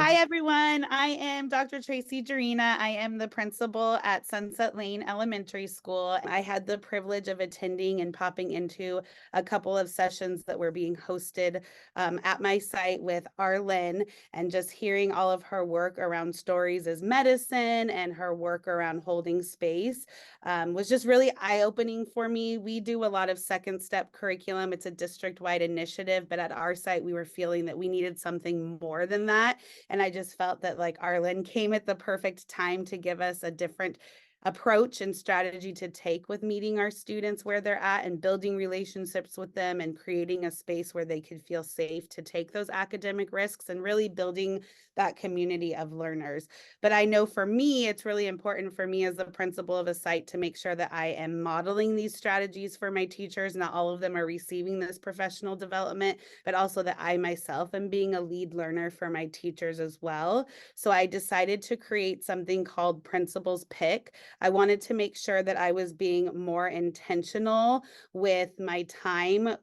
Hi, everyone. I am Dr. Tracy Gyurina. I am the principal at Sunset Lane Elementary School. I had the privilege of attending and popping into a couple of sessions that were being hosted at my site with Arlen, and just hearing all of her work around stories as medicine and her work around holding space was just really eye-opening for me. We do a lot of second step curriculum. It's a district-wide initiative, but at our site, we were feeling that we needed something more than that. And I just felt that like Arlen came at the perfect time to give us a different approach and strategy to take with meeting our students where they're at and building relationships with them and creating a space where they could feel safe to take those academic risks and really building that community of learners. But I know for me, it's really important for me as the principal of a site to make sure that I am modeling these strategies for my teachers. Not all of them are receiving this professional development, but also that I myself am being a lead learner for my teachers as well. So I decided to create something called Principal's Pick. I wanted to make sure that I was being more intentional with my time,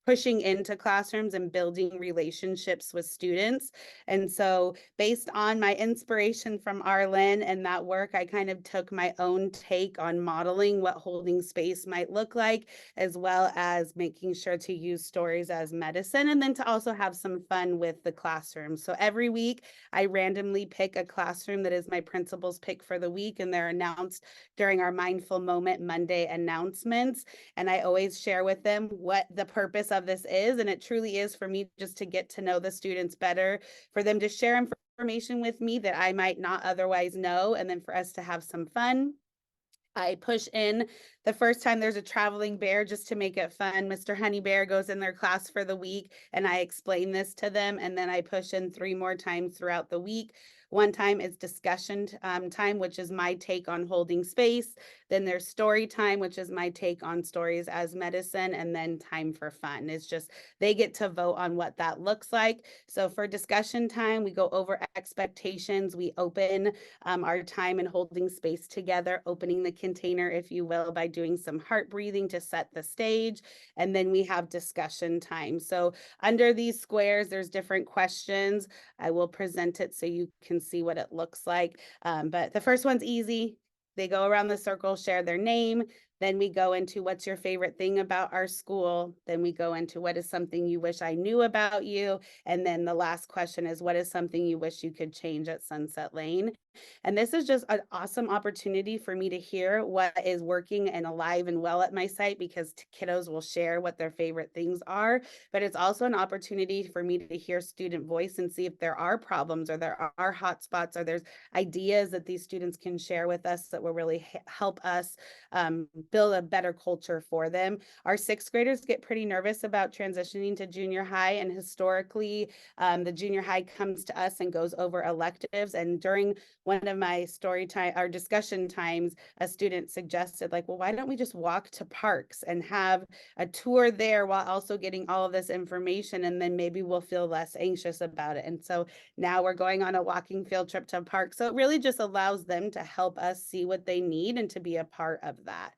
pushing into classrooms and building relationships with students. And so based on my inspiration from Arlen and that work, I kind of took my own take on modeling what holding space might look like, as well as making sure to use stories as medicine, and then to also have some fun with the classroom. So every week I randomly pick a classroom that is my principal's pick for the week, and they're announced during our Mindful Moment Monday announcements. And I always share with them what the purpose of this is. And it truly is for me just to get to know the students better, for them to share information with me that I might not otherwise know, and then for us to have some fun. I push in the first time there's a traveling bear just to make it fun. Mr. Honey Bear goes in their class for the week and I explain this to them. And then I push in 3 more times throughout the week. One time is discussion time, which is my take on holding space. Then there's story time, which is my take on stories as medicine. And then time for fun. It's just they get to vote on what that looks like. So for discussion time, we go over expectations. We open our time in holding space together, opening the container, if you will, by doing some heart breathing to set the stage. And then we have discussion time. So under these squares, there's different questions. I will present it so you can see what it looks like. But the first one's easy. They go around the circle, share their name. Then we go into what's your favorite thing about our school. Then we go into what is something you wish I knew about you. And then the last question is, what is something you wish you could change at Sunset Lane? And this is just an awesome opportunity for me to hear what is working and alive and well at my site, because kiddos will share what their favorite things are. But it's also an opportunity for me to hear student voice and see if there are problems or there are hot spots or there's ideas that these students can share with us that will really help us build a better culture for them. Our 6th graders get pretty nervous about transitioning to junior high, and historically the junior high comes to us and goes over electives. And during one of my story time or discussion times, a student suggested, like, well, why don't we just walk to parks and have a tour there while also getting all of this information, and then maybe we'll feel less anxious about it. And so now we're going on a walking field trip to parks. So it really just allows them to help us see what they need and to be a part of that.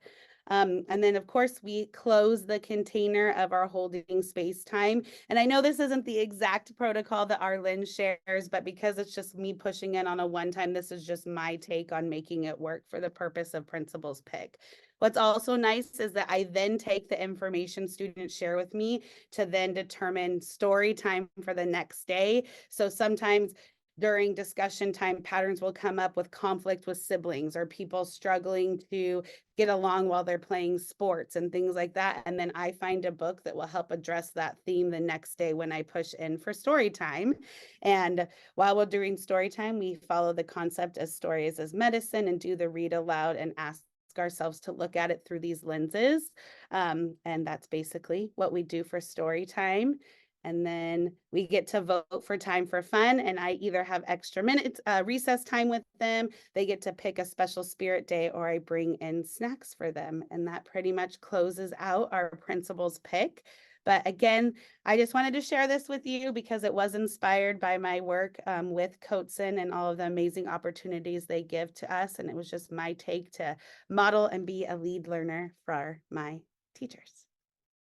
And then, of course, we close the container of our holding space time. And I know this isn't the exact protocol that Arlen shares, but because it's just me pushing in on a one time, this is just my take on making it work for the purpose of Principal's Pick. What's also nice is that I then take the information students share with me to then determine story time for the next day. So sometimes during discussion time, patterns will come up with conflict with siblings or people struggling to get along while they're playing sports and things like that. And then I find a book that will help address that theme the next day when I push in for story time. And while we're doing story time, we follow the concept as stories as medicine and do the read aloud and ask ourselves to look at it through these lenses. And that's basically what we do for story time. And then we get to vote for time for fun. And I either have extra minutes, recess time with them. They get to pick a special spirit day, or I bring in snacks for them. And that pretty much closes out our Principal's Pick. But again, I just wanted to share this with you because it was inspired by my work with Coatson and all of the amazing opportunities they give to us. And it was just my take to model and be a lead learner for my teachers.